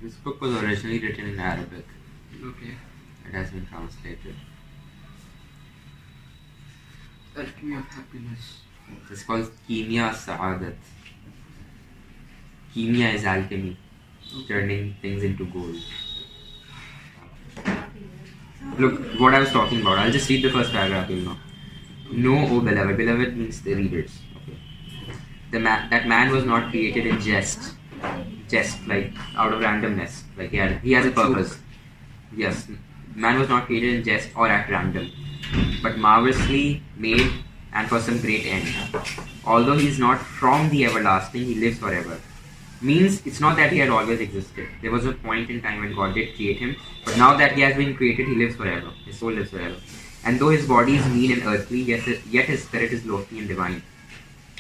This book was originally written in Arabic. Okay. It has been translated. Alchemy of Happiness. It's called Kimiya-e Sa'ādat. Kimiya is alchemy, turning things into gold. Look, what I was talking about. I'll just read the first paragraph, you'll know. Know, O beloved. Beloved means the readers. Okay. That man was not created in jest, like out of randomness. Like he has a purpose. Yes, man was not created in jest or at random, but marvelously made and for some great end. Although he is not from the everlasting, he lives forever. Means it's not that he had always existed. There was a point in time when God did create him, but now that he has been created, he lives forever. His soul lives forever. And though his body is mean and earthly, yet his spirit is lofty and divine.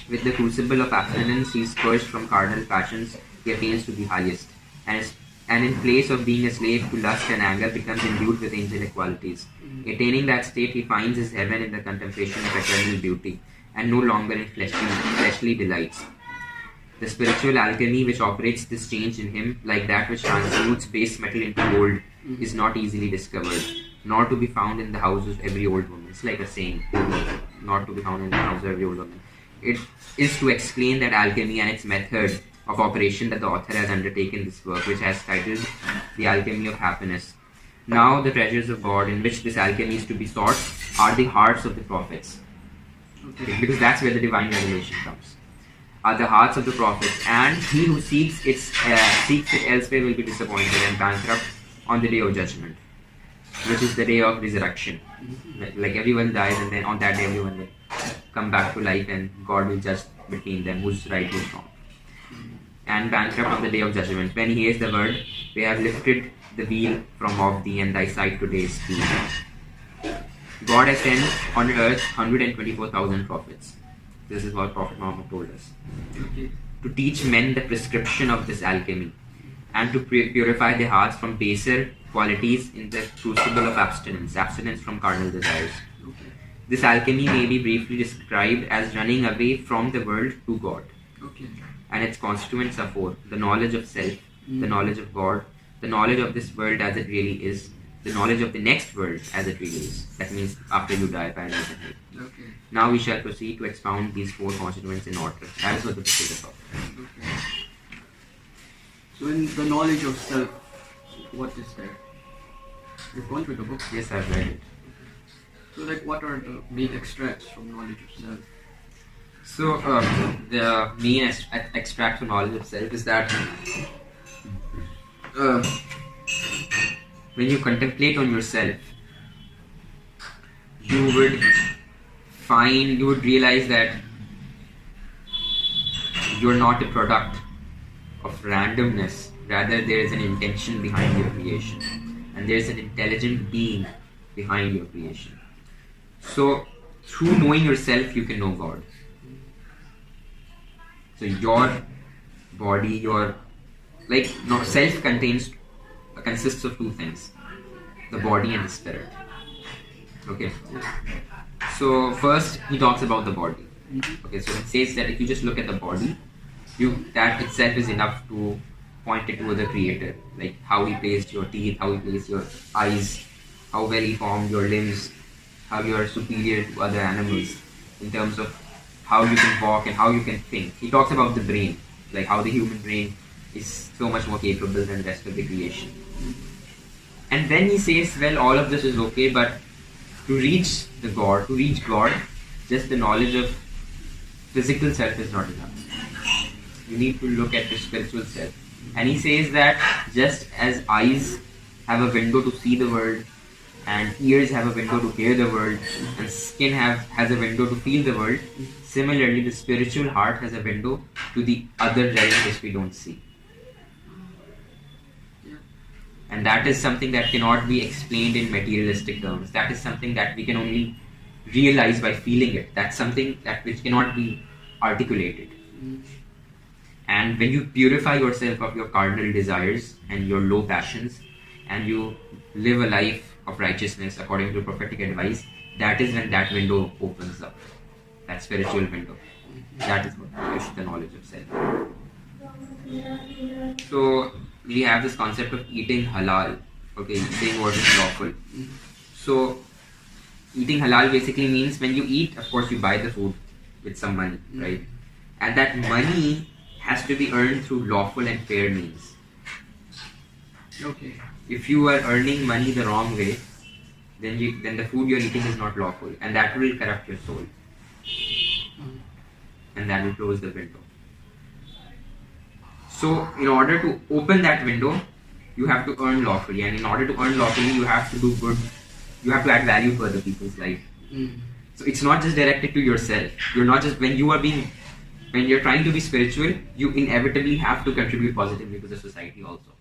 With the crucible of abstinence, he is purged from carnal passions, he attains to the highest. And in place of being a slave to lust and anger, becomes imbued with angelic qualities. Attaining that state, he finds his heaven in the contemplation of eternal beauty, and no longer in fleshly delights. The spiritual alchemy which operates this change in him, like that which transmutes base metal into gold, is not easily discovered, nor to be found in the house of every old woman. It's like a saying, not to be found in the house of every old woman. It is to explain that alchemy and its method of operation that the author has undertaken this work, which has titled The Alchemy of Happiness. Now the treasures of God in which this alchemy is to be sought are the hearts of the prophets. Okay. Because that's where the divine revelation comes. Are the hearts of the prophets, and he who seeks it elsewhere will be disappointed and bankrupt on the day of judgment, which is the day of resurrection. Like everyone dies, and then on that day everyone will come back to life, and God will judge between them who's right, who's wrong. And bankrupt on the day of judgment. When he hears the word, they have lifted the veil from off thee, and thy sight today is free. God has sent on earth 124,000 prophets. This is what Prophet Muhammad told us. Okay. To teach men the prescription of this alchemy, and to purify their hearts from baser qualities in the crucible of abstinence from carnal desires. Okay. This alchemy may be briefly described as running away from the world to God. Okay. And its constituents are four: the knowledge of self, the knowledge of God, the knowledge of this world as it really is, the knowledge of the next world as it really is. That means after you die, paradise and hell. Okay. Now we shall proceed to expound these four constituents in order. That is what the book is about. Okay. So in the knowledge of self, what is there? You've gone through the book? Yes, I've read it. Okay. So like what are the main extracts from knowledge of self? So the main extract from knowledge of self is that when you contemplate on yourself, you would realize that you're not a product of randomness. Rather, there is an intention behind your creation, and there is an intelligent being behind your creation. So, through knowing yourself, you can know God. So your body, self consists of two things: the body and the spirit. Okay. So first he talks about the body. Okay, so it says that if you just look at the body, that itself is enough to point it to the Creator, like how He placed your teeth, how He placed your eyes, how well He formed your limbs, how you are superior to other animals in terms of how you can walk and how you can think. He talks about the brain, like how the human brain is so much more capable than the rest of the creation. And then he says, well, all of this is okay, but to reach God, just the knowledge of physical self is not enough. You need to look at the spiritual self. And he says that just as eyes have a window to see the world, and ears have a window to hear the world, and skin has a window to feel the world, similarly the spiritual heart has a window to the other realms which we don't see. And that is something that cannot be explained in materialistic terms. That is something that we can only realize by feeling it. That's something which cannot be articulated. And when you purify yourself of your carnal desires and your low passions, and you live a life of righteousness according to prophetic advice, that is when that window opens up. That spiritual window. That is what is the knowledge of self. So we have this concept of eating halal, okay, eating what is lawful. So eating halal basically means when you eat, of course you buy the food with some money, right? And that money has to be earned through lawful and fair means. Okay. If you are earning money the wrong way, then the food you're eating is not lawful, and that will corrupt your soul. And that will close the window. So in order to open that window, you have to earn lawfully, and in order to earn lawfully, you have to do good. You have to add value to other people's life. So it's not just directed to yourself. You're not just when you're trying to be spiritual, you inevitably have to contribute positively to the society also.